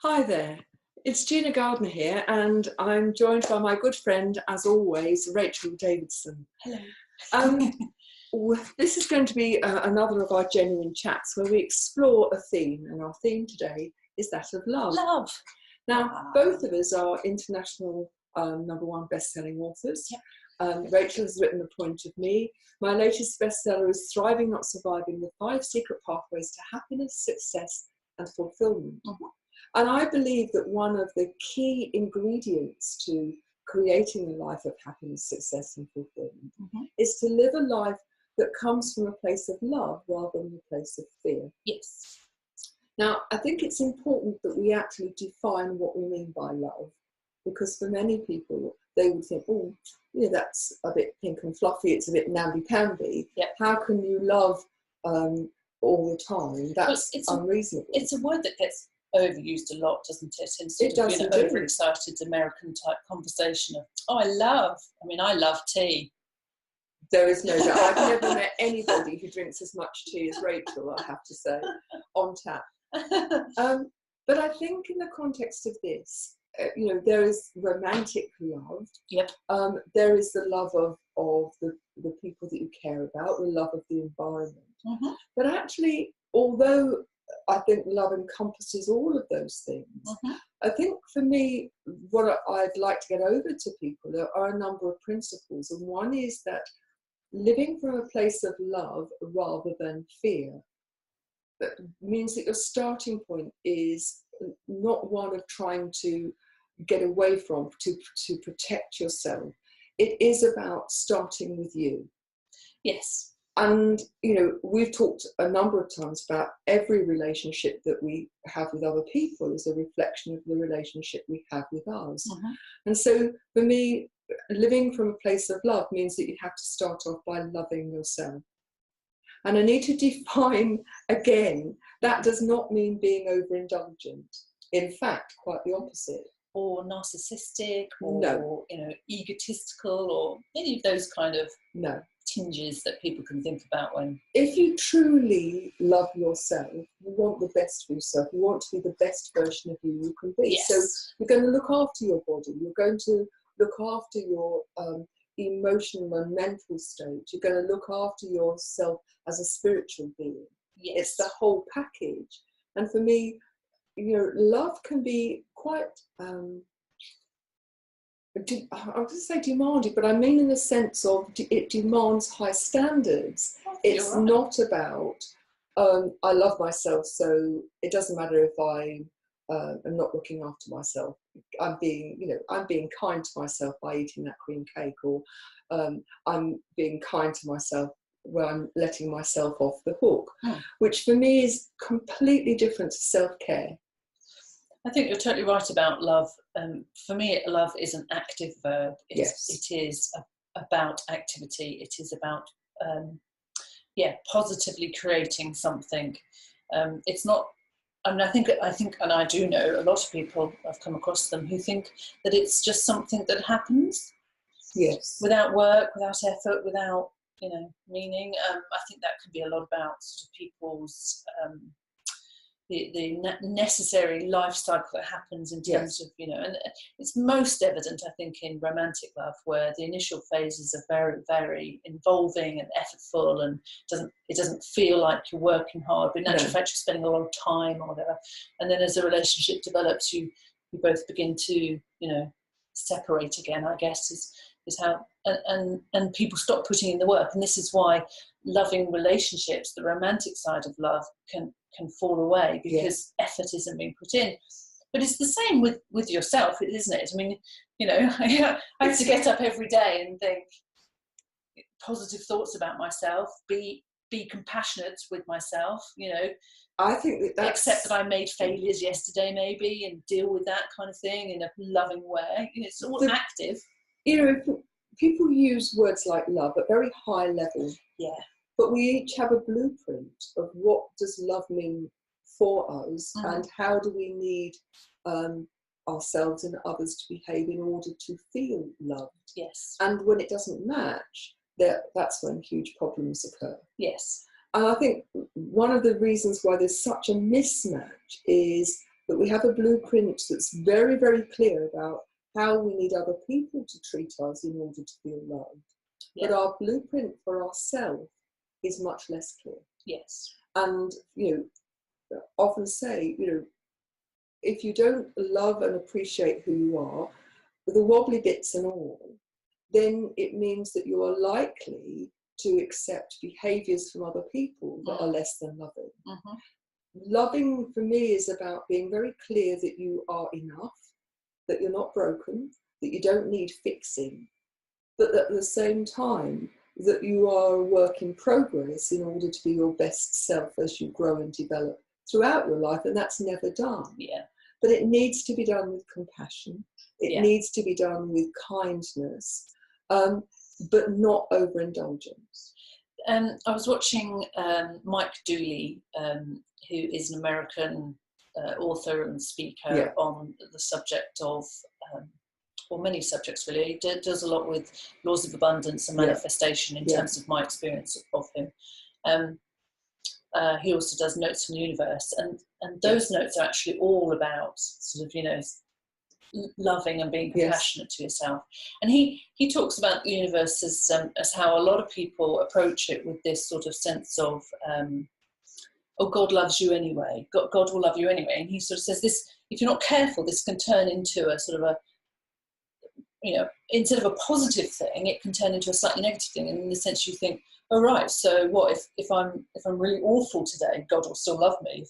Hi there, it's Gina Gardner here, and I'm joined by my good friend, as always, Rachel Davidson. Hello. This is going to be another of our genuine chats where we explore a theme, and our theme today is that of love. Love. Now, both of us are international #1 best-selling authors. Yep. Rachel has written The Point of Me. My latest bestseller is Thriving Not Surviving, the 5 Secret Pathways to Happiness, Success and Fulfillment. Mm-hmm. And I believe that one of the key ingredients to creating a life of happiness, success and fulfillment is to live a life that comes from a place of love rather than a place of fear. Yes. Now, I think it's important that we actually define what we mean by love, because for many people, they would think, oh, yeah, that's a bit pink and fluffy, it's a bit namby-pamby. Yep. How can you love all the time? That's unreasonable. It's a word that gets overused a lot, doesn't it? In sort It does, of, overexcited American type conversation of, I love tea. There is no doubt. I've never met anybody who drinks as much tea as Rachel, I have to say, on tap. But I think in the context of this, there is romantic love. Yep. There is the love of the people that you care about, the love of the environment. Mm-hmm. But actually, although I think love encompasses all of those things, mm-hmm. I think for me, what I'd like to get over to people, there are a number of principles. And one is that living from a place of love rather than fear, that means that your starting point is not one of trying to get away from, to protect yourself. It is about starting with you. Yes. And, we've talked a number of times about every relationship that we have with other people is a reflection of the relationship we have with us. Mm-hmm. And so for me, living from a place of love means that you have to start off by loving yourself. And I need to define again, that does not mean being overindulgent. In fact, quite the opposite. Or narcissistic, or no. Egotistical, or any of those kind of no. tinges that people can think about when... If you truly love yourself, you want the best for yourself, you want to be the best version of you can be. Yes. So you're going to look after your body, you're going to look after your emotional and mental state, you're going to look after yourself as a spiritual being. Yes. It's the whole package. And for me, love can be quite, I was going to say demanding, but I mean in the sense of it demands high standards. It's right. Not about, I love myself, so it doesn't matter if I am not looking after myself. I'm being kind to myself by eating that cream cake, or I'm being kind to myself where I'm letting myself off the hook, which for me is completely different to self-care. I think you're totally right about love. For me, love is an active verb. Yes. It is about activity. It is about, positively creating something. It's not, I think, and I do know a lot of people, I've come across them, who think that it's just something that happens. Yes. Without work, without effort, without, meaning. I think that could be a lot about sort of people's... the necessary life cycle that happens in terms of, and it's most evident, I think, in romantic love, where the initial phases are very, very involving and effortful, and it doesn't feel like you're working hard, but in actual fact you're spending a lot of time or whatever. And then as the relationship develops, you both begin to, separate again, I guess, is how, and people stop putting in the work. And this is why loving relationships, the romantic side of love, can fall away, because effort isn't being put in. But it's the same with yourself, isn't it? I mean, I have to get up every day and think positive thoughts about myself, be compassionate with myself, I think that's... accept that I made failures yesterday maybe, and deal with that kind of thing in a loving way. It's all active. People use words like love at very high level. Yeah. But we each have a blueprint of what does love mean for us, and how do we need ourselves and others to behave in order to feel loved. Yes. And when it doesn't match, that's when huge problems occur. Yes. And I think one of the reasons why there's such a mismatch is that we have a blueprint that's very, very clear about how we need other people to treat us in order to feel loved. Yeah. But our blueprint for ourselves is much less clear. Yes. And, often say, if you don't love and appreciate who you are, the wobbly bits and all, then it means that you are likely to accept behaviours from other people that are less than loving. Mm-hmm. Loving for me is about being very clear that you are enough, that you're not broken, that you don't need fixing, but at the same time that you are a work in progress in order to be your best self as you grow and develop throughout your life, and that's never done. Yeah. But it needs to be done with compassion. It needs to be done with kindness, but not overindulgence. I was watching Mike Dooley, who is an American author and speaker on the subject of, or many subjects really. He does a lot with laws of abundance and manifestation in terms of my experience of him. He also does notes from the universe, and those notes are actually all about sort of, loving and being compassionate to yourself. And he talks about the universe as how a lot of people approach it with this sort of sense of, oh, God loves you anyway. God will love you anyway. And he sort of says this, if you're not careful, this can turn into a sort of a, instead of a positive thing, it can turn into a slightly negative thing. And in the sense you think, oh, right, so what, if I'm really awful today, God will still love me.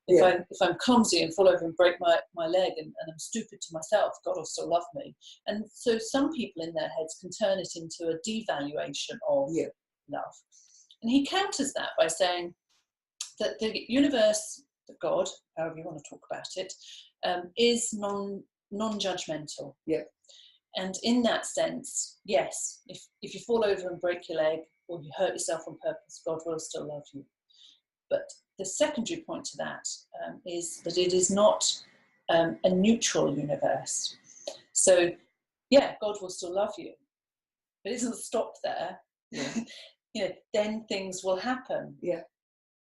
If I'm clumsy and fall over and break my leg and I'm stupid to myself, God will still love me. And so some people in their heads can turn it into a devaluation of love. And he counters that by saying that the universe, the God, however you want to talk about it, is non-judgmental. Yeah. And in that sense, yes, if you fall over and break your leg or you hurt yourself on purpose, God will still love you. But the secondary point to that is that it is not a neutral universe. So, God will still love you, but it doesn't stop there. Yeah. Then things will happen. Yeah.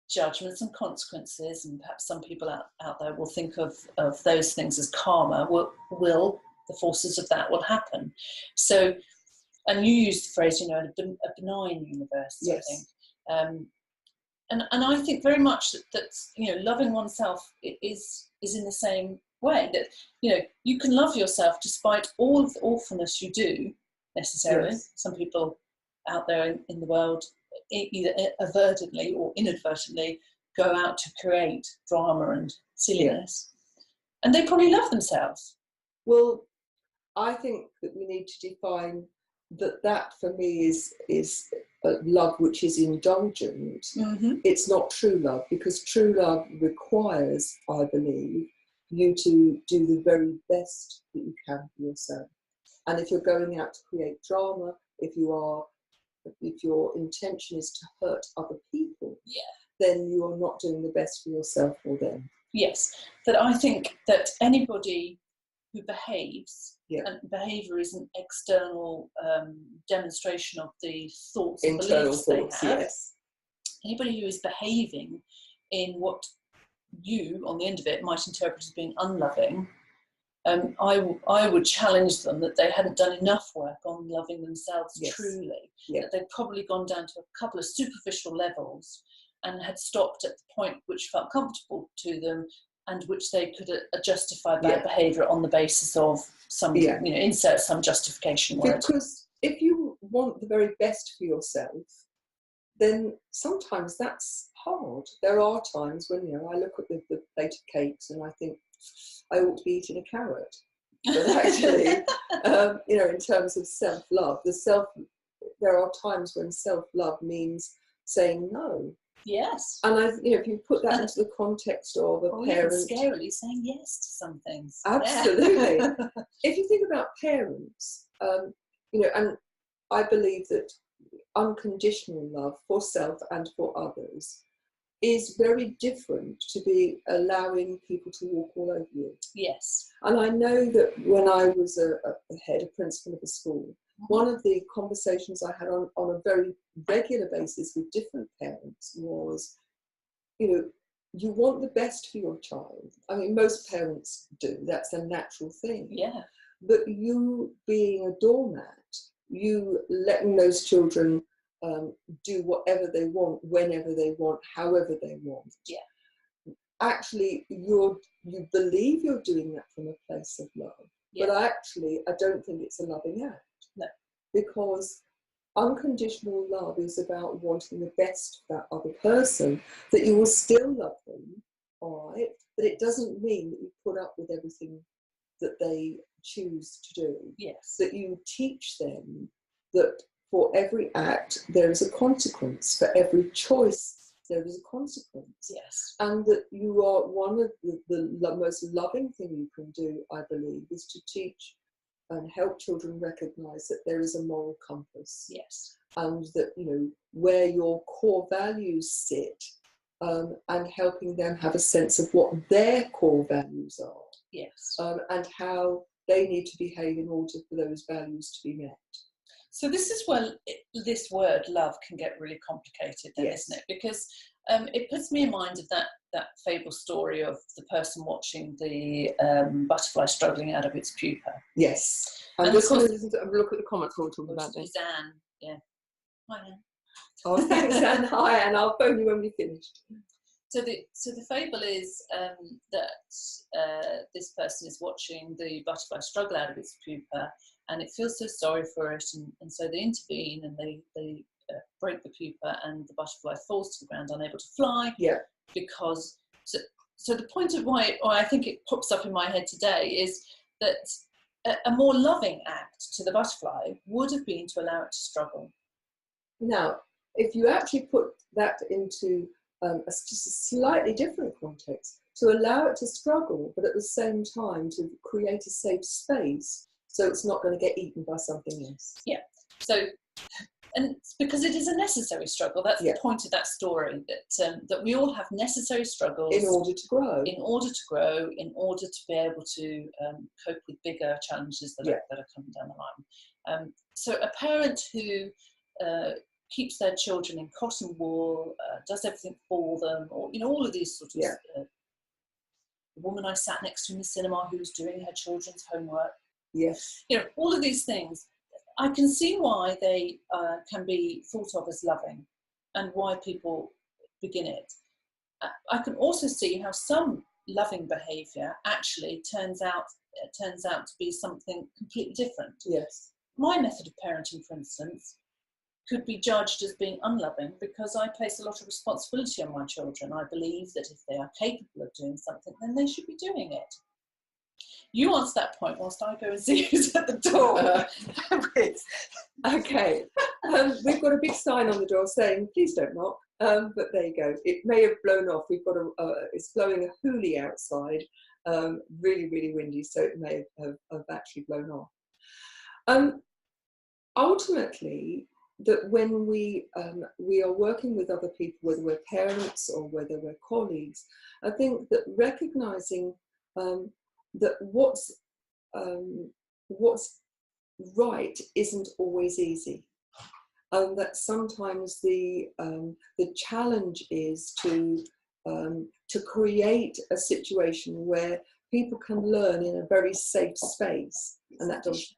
Judgments and consequences, and perhaps some people out there will think of those things as karma. The forces of that will happen. So, and you used the phrase, a benign universe. Yes. I think. And I think very much that loving oneself is in the same way, that you can love yourself despite all of the awfulness you do necessarily. Yes. Some people out there in the world either avertedly or inadvertently go out to create drama and silliness, and they probably love themselves. Well, I think that we need to define that for me is love which is indulgent. Mm-hmm. It's not true love, because true love requires, I believe, you to do the very best that you can for yourself. And if you're going out to create drama, if your intention is to hurt other people, then you are not doing the best for yourself or them. Yes, that I think that anybody who behaves, and behaviour is an external demonstration of the thoughts and beliefs they have. Yes. Anybody who is behaving in what you, on the end of it, might interpret as being unloving, I would challenge them that they hadn't done enough work on loving themselves truly. That they'd probably gone down to a couple of superficial levels and had stopped at the point which felt comfortable to them, and which they could justify bad behaviour on the basis of some, insert some justification word. Because if you want the very best for yourself, then sometimes that's hard. There are times when, I look at the plate of cakes and I think I ought to be eating a carrot. But actually, in terms of self-love, there are times when self-love means saying no. Yes. And if you put that into the context of a parent, even scarily saying yes to some things. Absolutely. If you think about parents, and I believe that unconditional love for self and for others is very different to be allowing people to walk all over you. Yes. And I know that when I was a principal of a school, one of the conversations I had on a very regular basis with different parents was, you want the best for your child. I mean, most parents do. That's a natural thing. Yeah. But you being a doormat, you letting those children do whatever they want, whenever they want, however they want. Yeah. Actually, you believe you're doing that from a place of love. Yeah. But actually, I don't think it's a loving act. No. Because unconditional love is about wanting the best for that other person, that you will still love them, all right? But it doesn't mean that you put up with everything that they choose to do. Yes. That you teach them that for every act there is a consequence, for every choice there is a consequence. Yes. And that you are one of the most loving thing you can do, I believe, is to teach and help children recognise that there is a moral compass. Yes. And that, you know, where your core values sit, and helping them have a sense of what their core values are. Yes. And how they need to behave in order for those values to be met. So this is where this word love can get really complicated then, Yes. isn't it? Because it puts me in mind of that fable story of the person watching the butterfly struggling out of its pupa. Yes. I'm And just of going course- to look at the comments we're talking about this. It's Anne, yeah. Hi, Anne. Oh, thanks, Anne. Hi, and I'll phone you when we've finished. So the fable is that this person is watching the butterfly struggle out of its pupa, and it feels so sorry for it, and so they intervene and they break the pupa, and the butterfly falls to the ground, unable to fly. Yeah. Because so the point of why I think it pops up in my head today is that a more loving act to the butterfly would have been to allow it to struggle. Now, if you actually put that into just a slightly different context, to allow it to struggle, but at the same time to create a safe space so it's not going to get eaten by something else. Yeah. So, and because it is a necessary struggle, that's Yeah. the point of that story, that we all have necessary struggles In order to grow. in order to be able to cope with bigger challenges that are coming down the line. So a parent who keeps their children in cotton wool, does everything for them, or all of these sort of the woman I sat next to in the cinema who was doing her children's homework. Yes. All of these things, I can see why they can be thought of as loving, and why people begin it. I can also see how some loving behaviour actually turns out to be something completely different. Yes. My method of parenting, for instance, could be judged as being unloving because I place a lot of responsibility on my children. I believe that if they are capable of doing something, then they should be doing it. You answer that point whilst I go and see who's at the door. Okay. We've got a big sign on the door saying, please don't knock. But there you go. It may have blown off. We've got it's blowing a hoolie outside. Really, really windy, so it may have actually blown off. Ultimately, that when we are working with other people, whether we're parents or whether we're colleagues, I think that recognising that what's right isn't always easy. That sometimes the challenge is to create a situation where people can learn in a very safe space, and that does.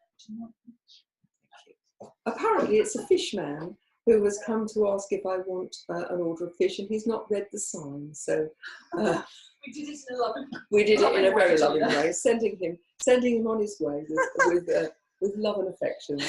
Apparently, it's a fish man who has come to ask if I want an order of fish, and he's not read the sign. So we did it in a loving way. We did it in a very loving way, sending him on his way with love and affection.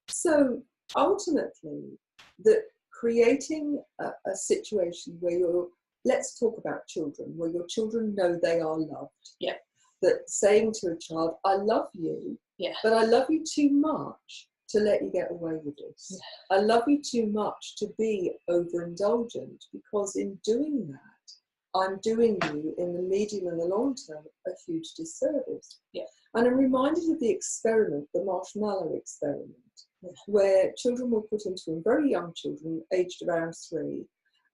So ultimately, that creating a situation where let's talk about children, where your children know they are loved. Yeah. That saying to a child, I love you, but I love you too much to let you get away with this. Yeah. I love you too much to be overindulgent, because in doing that, I'm doing you in the medium and the long term a huge disservice. Yeah. And I'm reminded of the experiment, the marshmallow experiment, where children were put into them, very young children, aged around 3,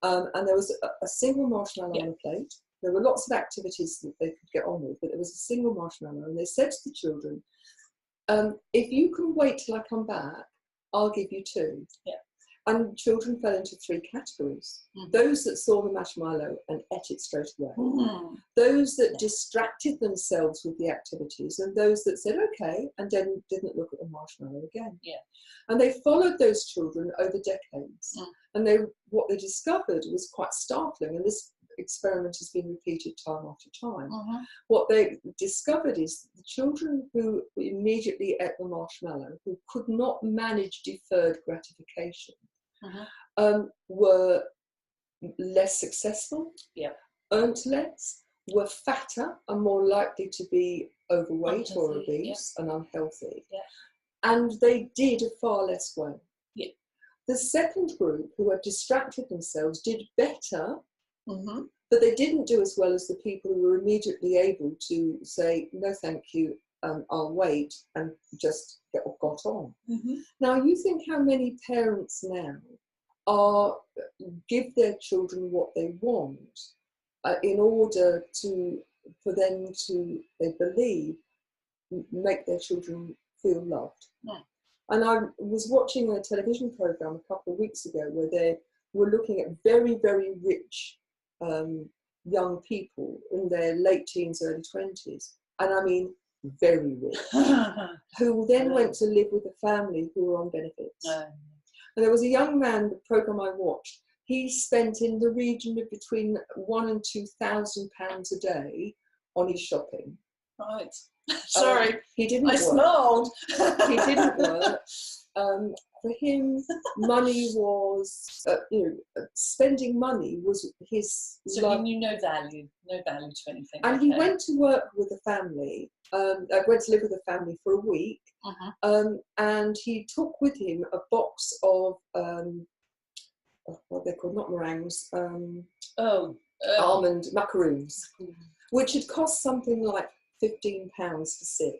and there was a single marshmallow on a plate. There were lots of activities that they could get on with, but there was a single marshmallow, and they said to the children, if you can wait till I come back, I'll give you 2. Yeah. And children fell into three categories. Those that saw the marshmallow and ate it straight away. Those that distracted themselves with the activities, and those that said, okay, and then didn't look at the marshmallow again. And they followed those children over decades. And what they discovered was quite startling, and this experiment has been repeated time after time. What they discovered is the children who immediately ate the marshmallow, who could not manage deferred gratification, were less successful, earned less, were fatter and more likely to be overweight or obese and unhealthy. And they did far less well. The second group, who had distracted themselves, did better, but they didn't do as well as the people who were immediately able to say, no thank you, I'll wait, and just got on. Now, you think how many parents now give their children what they want in order for them to, they believe, make their children feel loved. And I was watching a television program a couple of weeks ago where they were looking at very, very rich young people in their late teens, early 20s, and I mean very rich, who then went to live with a family who were on benefits. And there was a young man, the program I watched, he spent in the region of between £1,000 and £2,000 a day on his shopping. Right. Sorry, he didn't. I smiled. He didn't work. For him, money was, spending money was his. So he knew no value to anything. And he went to work with a family. Went to live with a family for a week, and he took with him a box of what they're called, not meringues, almond macaroons, which had cost something like £15 for 6.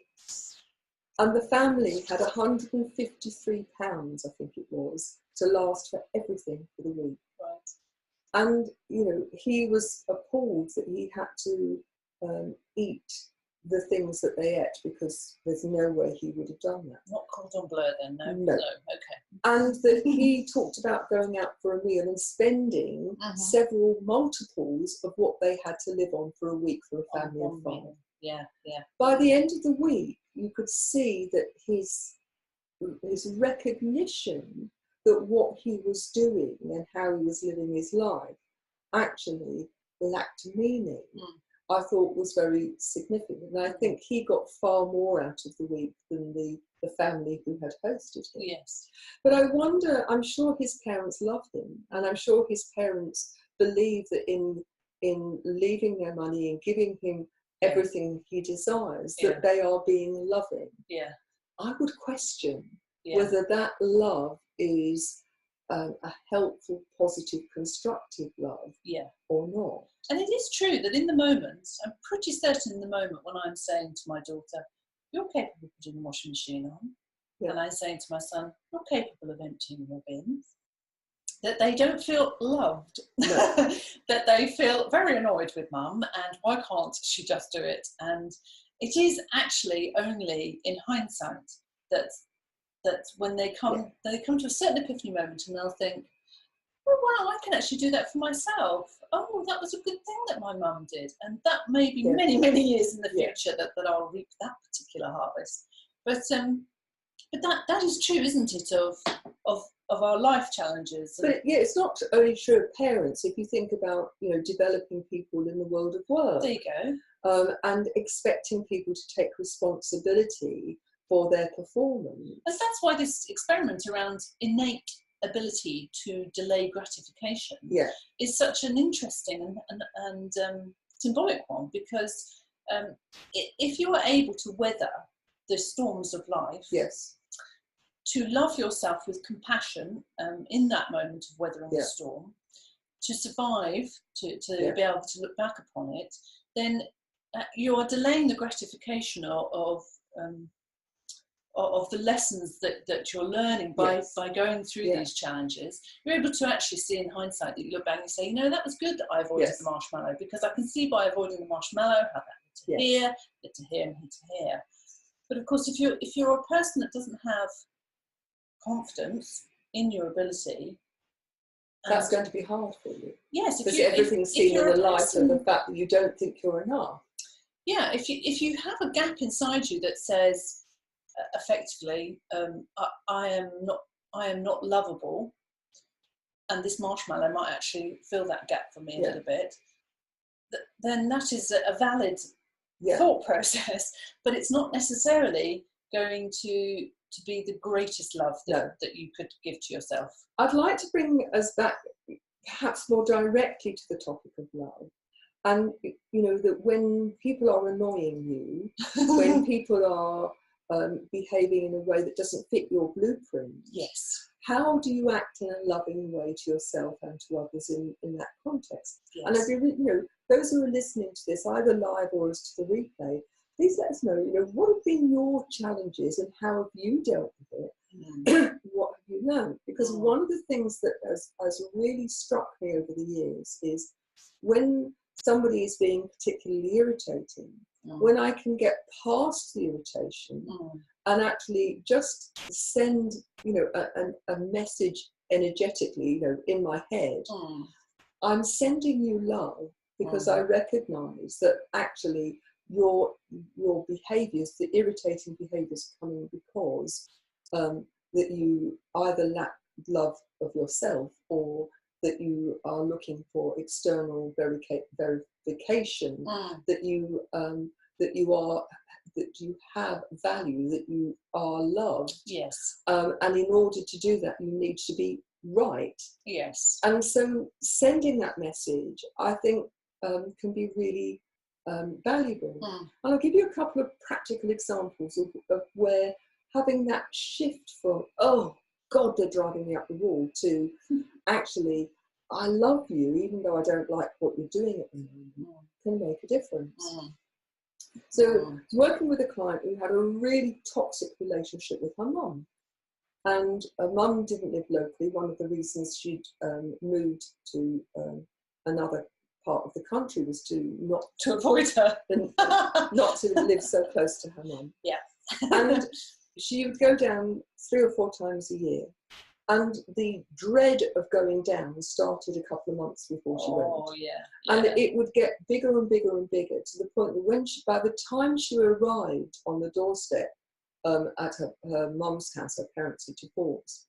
And the family had £153, I think it was, to last for everything for the week. And, he was appalled that he had to eat the things that they ate, because there's no way he would have done that. Not cordon bleu then, no? No. Okay. And that he talked about going out for a meal and spending several multiples of what they had to live on for a week for a family of 5. By the end of the week, you could see that his recognition that what he was doing and how he was living his life actually lacked meaning, I thought was very significant. And I think he got far more out of the week than the family who had hosted him. Yes. But I wonder, I'm sure his parents loved him, and I'm sure his parents believe that in leaving their money and giving him everything he desires, that they are being loving. I would question whether that love is a helpful, positive, constructive love or not. And it is true that in the moment, I'm pretty certain in the moment when I'm saying to my daughter, you're capable of putting the washing machine on, and I'm saying to my son, you're capable of emptying your bins, that they don't feel loved, that they feel very annoyed with mum, and why can't she just do it? And it is actually only in hindsight that when they come to a certain epiphany moment and they'll think, oh wow, I can actually do that for myself. Oh, that was a good thing that my mum did, and that may be many, many years in the future that I'll reap that particular harvest. But that is true, isn't it, of our life challenges? But it's not only true of parents. If you think about developing people in the world of work, there you go, and expecting people to take responsibility for their performance. And that's why this experiment around innate ability to delay gratification is such an interesting and symbolic one, because if you are able to weather the storms of life, to love yourself with compassion in that moment of weathering the storm, to survive, to be able to look back upon it, then you are delaying the gratification of the lessons that you're learning by going through these challenges. You're able to actually see in hindsight that you look back and say, that was good that I avoided the marshmallow, because I can see by avoiding the marshmallow how that led to here, led to here, and led to here. But of course, if you're a person that doesn't have confidence in your ability. That's going to be hard for you. Yes, because everything's seen in the light of the fact that you don't think you're enough. Yeah, if you have a gap inside you that says, effectively, I am not lovable, and this marshmallow might actually fill that gap for me a little bit, then that is a valid thought process, but it's not necessarily going to be the greatest love that you could give to yourself. I'd like to bring us back perhaps more directly to the topic of love. And, you know, that when people are annoying you, when people are behaving in a way that doesn't fit your blueprint, yes, how do you act in a loving way to yourself and to others in that context? Yes. And if you know, those who are listening to this, either live or as to the replay, please let us know, you know, what have been your challenges and how have you dealt with it? What have you learned? Because one of the things that has really struck me over the years is when somebody is being particularly irritating, when I can get past the irritation and actually just send, you know, a message energetically, you know, in my head, I'm sending you love because I recognize that actually your behaviors, the irritating behaviors, coming because that you either lack love of yourself or that you are looking for external verification, that you have value, that you are loved. Yes. And in order to do that, you need to be right. Yes. And so sending that message, I think, can be really valuable. And I'll give you a couple of practical examples of where having that shift from, oh God, they're driving me up the wall, to actually, I love you, even though I don't like what you're doing at the moment, can make a difference. So working with a client who had a really toxic relationship with her mum. And her mum didn't live locally. One of the reasons she'd moved to another part of the country was to avoid her, not to live so close to her mum. Yeah. And she would go down 3 or 4 times a year. And the dread of going down started a couple of months before she went. Oh, yeah. And it would get bigger and bigger and bigger, to the point that by the time she arrived on the doorstep at her mum's house, her parents had divorced,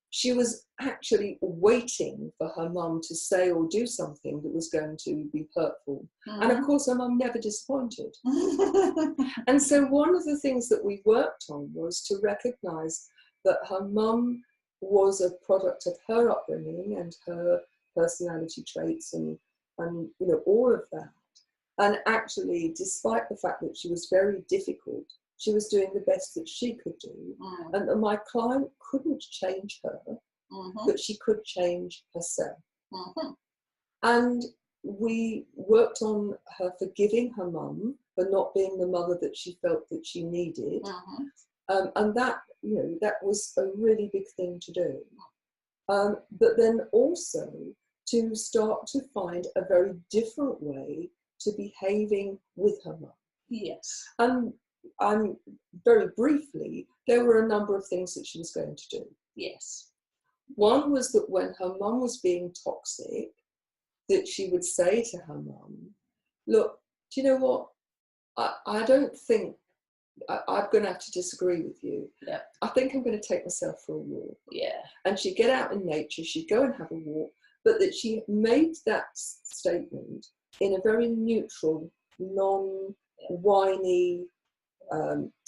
she was actually waiting for her mum to say or do something that was going to be hurtful. And of course, her mum never disappointed. And so one of the things that we worked on was to recognise that her mum was a product of her upbringing and her personality traits and you know, all of that. And actually, despite the fact that she was very difficult, she was doing the best that she could do. And my client couldn't change her, but she could change herself. And we worked on her forgiving her mum for not being the mother that she felt that she needed. And that, you know, that was a really big thing to do. But then also to start to find a very different way to behaving with her mum. Yes. And very briefly, there were a number of things that she was going to do. Yes. One was that when her mum was being toxic, that she would say to her mum, look, do you know what? I don't think, I'm going to have to disagree with you. Yeah. I think I'm going to take myself for a walk. Yeah. And she'd get out in nature, she'd go and have a walk, but that she made that statement in a very neutral, non-whiny,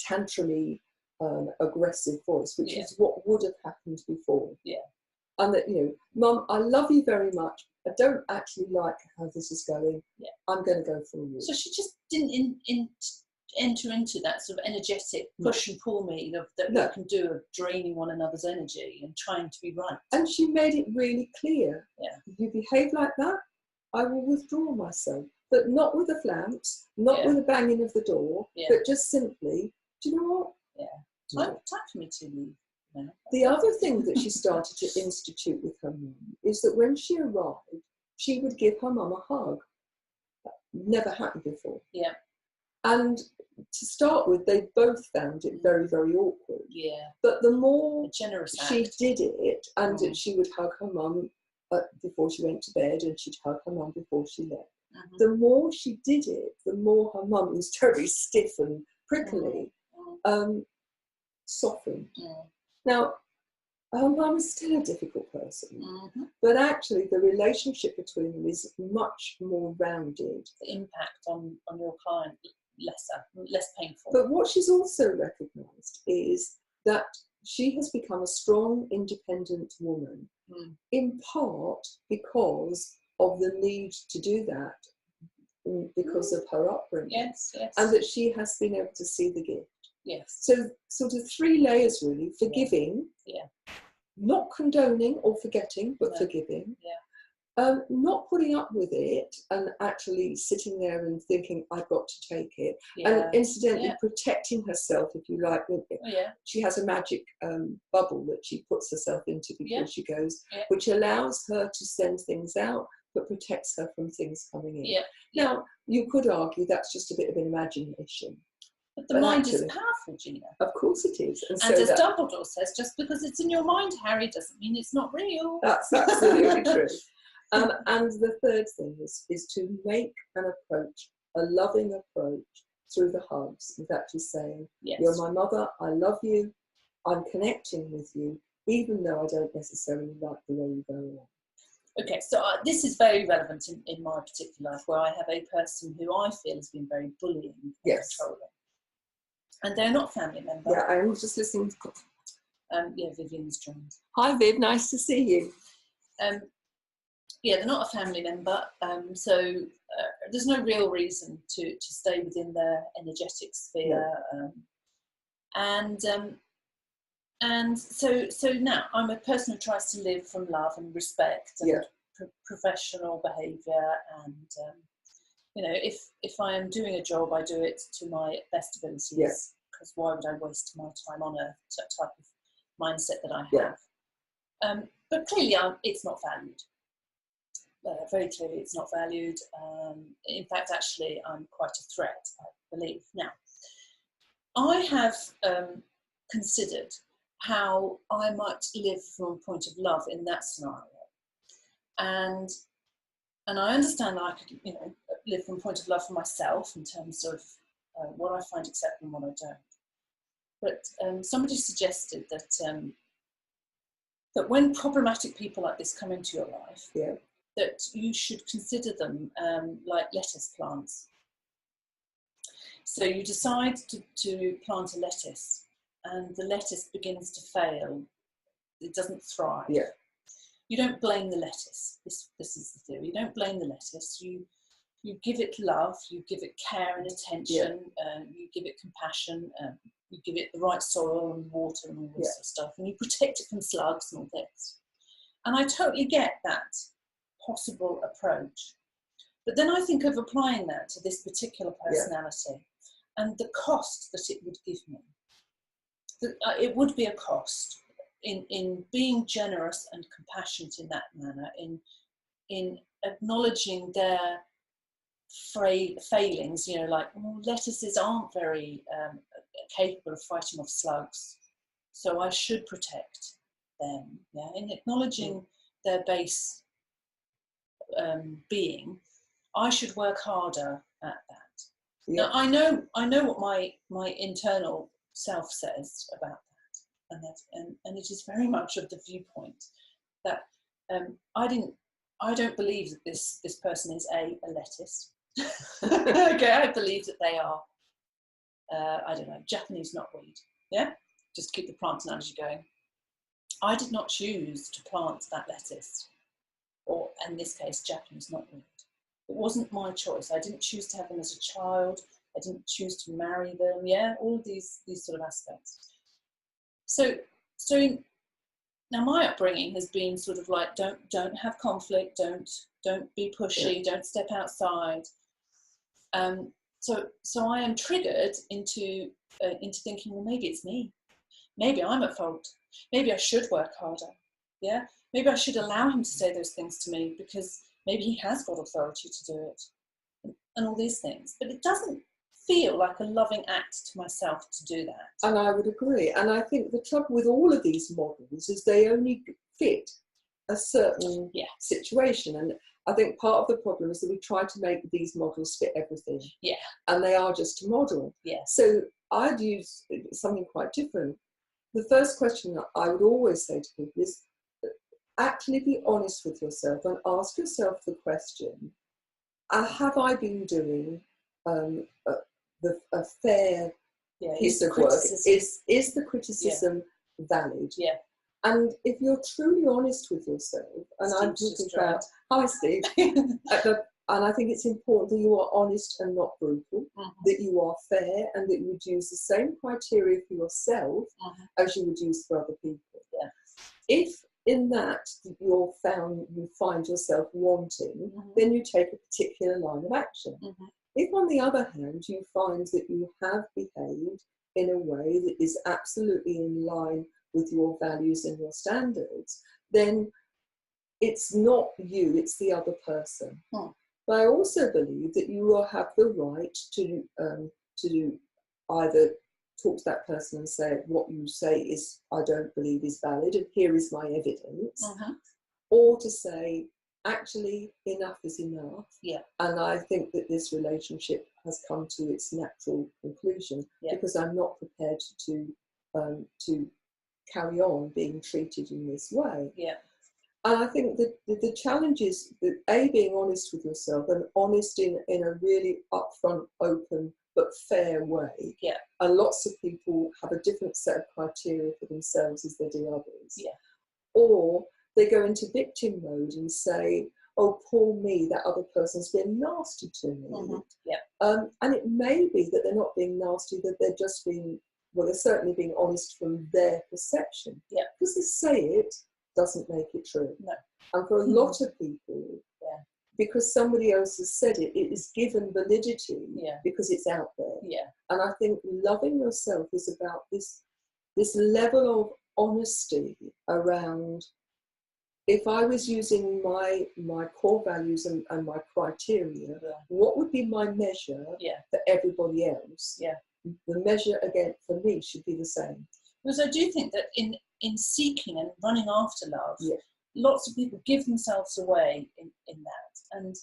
tantrumy, aggressive voice, which is what would have happened before. Yeah. And that, you know, Mum, I love you very much. I don't actually like how this is going. Yeah. I'm going to go for a walk. So she just didn't enter into that sort of energetic push and pull me that we can do of draining one another's energy and trying to be right. And she made it really clear. Yeah. If you behave like that, I will withdraw myself. But not with a flounce, not with a banging of the door, but just simply, do you know what? Yeah. Time for me to leave. No. The other thing that she started to institute with her mum is that when she arrived, she would give her mum a hug. That never happened before. Yeah. And to start with, they both found it very, very awkward. Yeah. But the more A generous she act. did it, and she would hug her mum before she went to bed, and she'd hug her mum before she left. The more she did it, the more her mum, who's terribly stiff and prickly, softened. Now, her mum is still a difficult person, but actually the relationship between them is much more rounded. The impact on your client less painful. But what she's also recognised is that she has become a strong, independent woman, in part because of the need to do that, because of her upbringing. Yes. And that she has been able to see the gift. Yes. So sort of 3 layers really: forgiving, not condoning or forgetting, but forgiving. Not putting up with it and actually sitting there and thinking, I've got to take it. And incidentally, protecting herself, if you like. She has a magic bubble that she puts herself into before she goes, which allows her to send things out, but protects her from things coming in. Now, you could argue that's just a bit of an imagination. But the mind is powerful, Gina. Of course it is. And so as Dumbledore says, just because it's in your mind, Harry, doesn't mean it's not real. That's absolutely true. And the third thing is to make an approach, a loving approach, through the hugs, with actually saying, you're my mother, I love you, I'm connecting with you, even though I don't necessarily like the way you go on. Okay, so this is very relevant in my particular life, where I have a person who I feel has been very bullying and controlling. And they're not a family member. Yeah, I'm just listening to... Vivian's joined. Hi, Viv, nice to see you. They're not a family member, so there's no real reason to stay within their energetic sphere. And so now I'm a person who tries to live from love and respect and professional behaviour, and if I am doing a job, I do it to my best abilities, because why would I waste my time on a type of mindset that I have? But clearly it's not valued. Very clearly it's not valued. In fact, actually, I'm quite a threat, I believe. Now, I have considered how I might live from a point of love in that scenario. And I understand that I could, live from a point of love for myself in terms of what I find acceptable and what I don't. But somebody suggested that that when problematic people like this come into your life, that you should consider them like lettuce plants. So you decide to plant a lettuce, and the lettuce begins to fail. It doesn't thrive. You don't blame the lettuce. This is the theory. You don't blame the lettuce. You give it love. You give it care and attention. You give it compassion. You give it the right soil and water and all this sort of stuff. And you protect it from slugs and all this. And I totally get that possible approach. But then I think of applying that to this particular personality and the cost that it would give me. It would be a cost in being generous and compassionate in that manner, in acknowledging their failings, lettuces aren't very capable of fighting off slugs, so I should protect them, in acknowledging their base being, I should work harder at that. Now, I know what my internal self says about that, and it is very much of the viewpoint that I don't believe that this person is a lettuce. Okay, I believe that they are I don't know, Japanese knotweed. Just keep the plant analogy going. I did not choose to plant that lettuce, or in this case, Japanese knotweed. It wasn't my choice. I didn't choose to have them as a child. I didn't choose to marry them. All of these sort of aspects. So now my upbringing has been sort of like, don't have conflict, don't be pushy, don't step outside. So I am triggered into thinking, well, maybe it's me. Maybe I'm at fault. Maybe I should work harder. Maybe I should allow him to say those things to me, because maybe he has got authority to do it, and all these things. But it doesn't feel like a loving act to myself to do that. And I would agree. And I think the trouble with all of these models is they only fit a certain situation. And I think part of the problem is that we try to make these models fit everything. Yeah. And they are just a model. Yeah. So I'd use something quite different. The first question that I would always say to people is actually be honest with yourself and ask yourself the question, have I been doing a fair piece of work? Is the criticism valid? Yeah. And if you're truly honest with yourself, and I'm talking about, hi Steve, and I think it's important that you are honest and not brutal, that you are fair, and that you would use the same criteria for yourself as you would use for other people. Yeah. If in that you find yourself wanting, then you take a particular line of action. If, on the other hand, you find that you have behaved in a way that is absolutely in line with your values and your standards, then it's not you, it's the other person. But I also believe that you will have the right to either talk to that person and say, what you say is, I don't believe is valid, and here is my evidence, or to say, actually, enough is enough. Yeah. And I think that this relationship has come to its natural conclusion because I'm not prepared to carry on being treated in this way. Yeah. And I think that the challenge is that being honest with yourself and honest in a really upfront, open but fair way. Yeah. And lots of people have a different set of criteria for themselves as they do others. Yeah. Or they go into victim mode and say, oh, poor me, that other person's been nasty to me. And it may be that they're not being nasty, that they're just being, well, they're certainly being honest from their perception. Yeah. Because to say it doesn't make it true. No. And for a lot of people, because somebody else has said it, it is given validity because it's out there. Yeah. And I think loving yourself is about this level of honesty around, if I was using my core values and my criteria, what would be my measure for everybody else? Yeah. The measure, again, for me, should be the same. Because I do think that in seeking and running after love, lots of people give themselves away in that,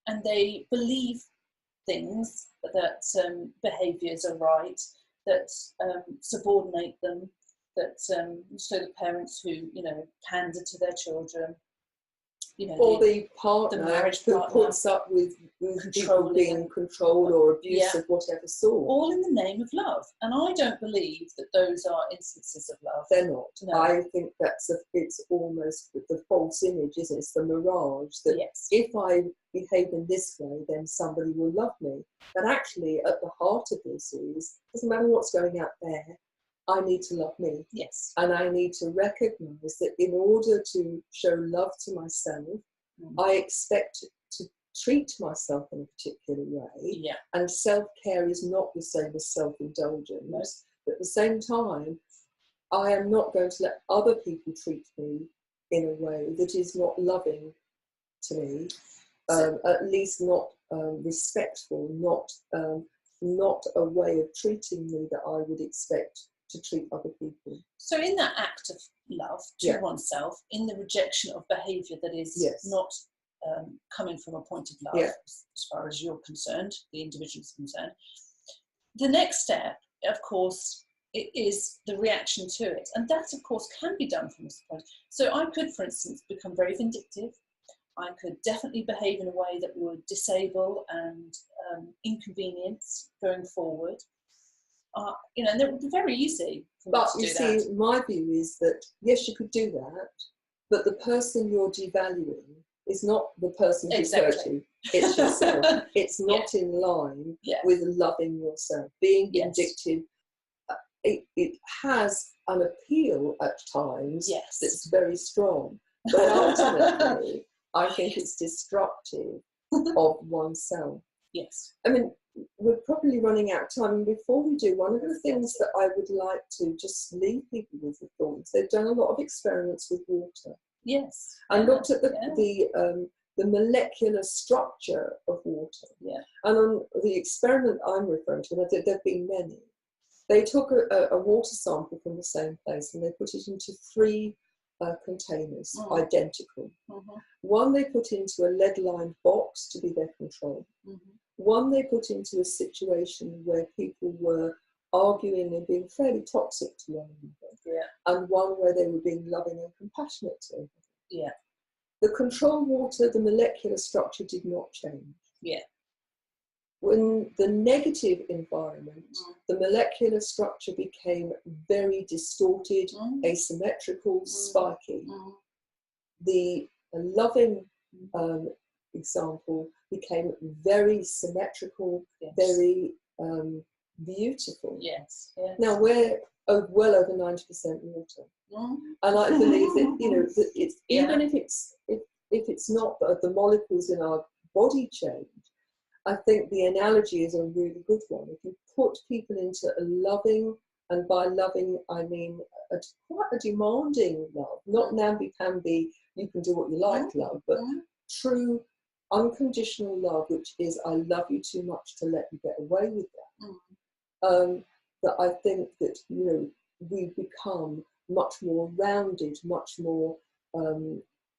and they believe things that behaviours are right, that subordinate them, that so the parents who pander to their children, or the partner, the marriage who partner, puts up with people being controlled or abuse of whatever sort. All in the name of love. And I don't believe that those are instances of love. They're not. No. I think it's almost the false image, isn't it? It's the mirage that if I behave in this way, then somebody will love me. But actually, at the heart of this doesn't matter what's going out there, I need to love me. Yes. And I need to recognise that in order to show love to myself, I expect to treat myself in a particular way. Yeah. And self-care is not the same as self-indulgence. No. But at the same time, I am not going to let other people treat me in a way that is not loving to me, at least not respectful, not a way of treating me that I would expect to treat other people. So in that act of love to oneself, in the rejection of behaviour that is not coming from a point of love, as far as you're concerned, the individual is concerned, the next step, of course, it is the reaction to it. And that, of course, can be done from this point. So I could, for instance, become very vindictive. I could definitely behave in a way that would disable and inconvenience going forward. And it would be very easy for me to do that. But you see, my view is that, yes, you could do that, but the person you're devaluing is not the person who's hurt you. It's yourself. It's not in line with loving yourself. Being vindictive, it has an appeal at times that's very strong. But ultimately, I think it's destructive of oneself. Yes. I mean, we're probably running out of time. And before we do, one of the things that I would like to just leave people with the thoughts, they've done a lot of experiments with water. Yes. And looked at the the molecular structure of water. Yeah. And on the experiment I'm referring to, and there have been many, they took a water sample from the same place and they put it into 3 containers, identical. One they put into a lead-lined box to be their control. One they put into a situation where people were arguing and being fairly toxic to one another. And one where they were being loving and compassionate to everyone. The control water, the molecular structure did not change. When the negative environment, the molecular structure became very distorted, asymmetrical, spiky. The loving example became very symmetrical, very beautiful. Now we're well over 90% water, and I believe that, you know, that it's even if it's not that the molecules in our body change. I think the analogy is a really good one. If you put people into a loving, and by loving I mean quite a demanding love, not namby-pamby, you can do what you like love, but true unconditional love, which is I love you too much to let you get away with that. That I think that, you know, we become much more rounded, much more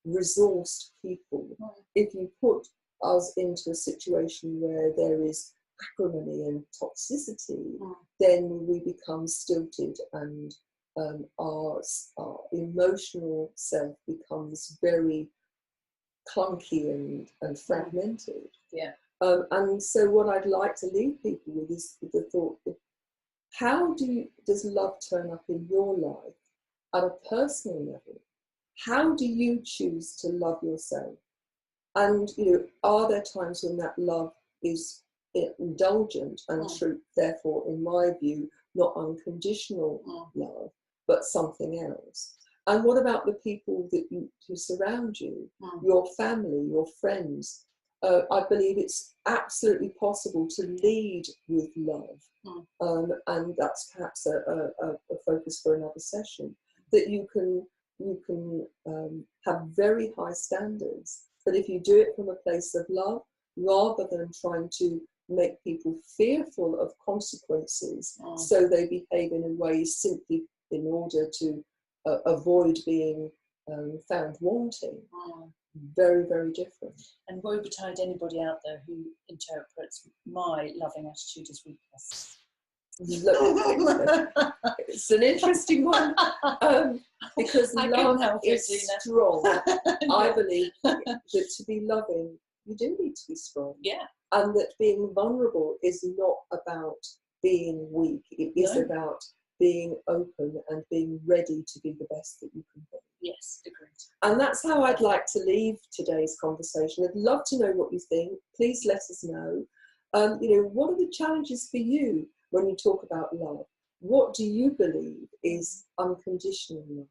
resourced people. If you put us into a situation where there is acrimony and toxicity, then we become stilted, and our emotional self becomes very clunky and fragmented. And so what I'd like to leave people with is the thought that how does love turn up in your life at a personal level? How do you choose to love yourself? And, you know, are there times when that love is indulgent and true, therefore, in my view, not unconditional love, but something else? And what about the people who surround you, your family, your friends? I believe it's absolutely possible to lead with love, and that's perhaps a focus for another session. That you can have very high standards, but if you do it from a place of love, rather than trying to make people fearful of consequences, so they behave in a way simply in order to avoid being found wanting. Very, very different. And woe betide anybody out there who interprets my loving attitude as weakness. It's an interesting one, because love is strong. I believe that to be loving, you do need to be strong. And that being vulnerable is not about being weak. It is about being open and being ready to be the best that you can be. Yes, agreed. And that's how I'd like to leave today's conversation. I'd love to know what you think. Please let us know. You know, what are the challenges for you when you talk about love? What do you believe is unconditional love?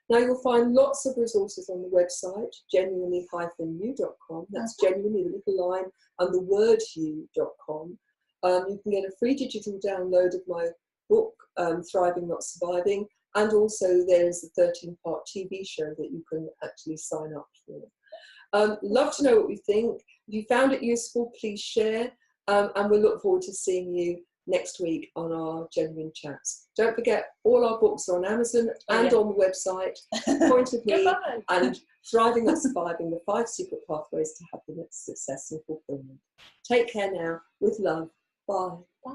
Now, you'll find lots of resources on the website, genuinely-you.com. That's genuinely, the little line, and the word you.com. You can get a free digital download of my book, Thriving Not Surviving, and also there's a 13-part TV show that you can actually sign up for. Love to know what you think. If you found it useful, please share, and we'll look forward to seeing you next week on our Genuine Chats. Don't forget, all our books are on Amazon and on the website. Point of Me and Thriving Not Surviving, the 5 Secret Pathways to Happiness, Success and Fulfillment. Take care now, with love. Bye. Bye.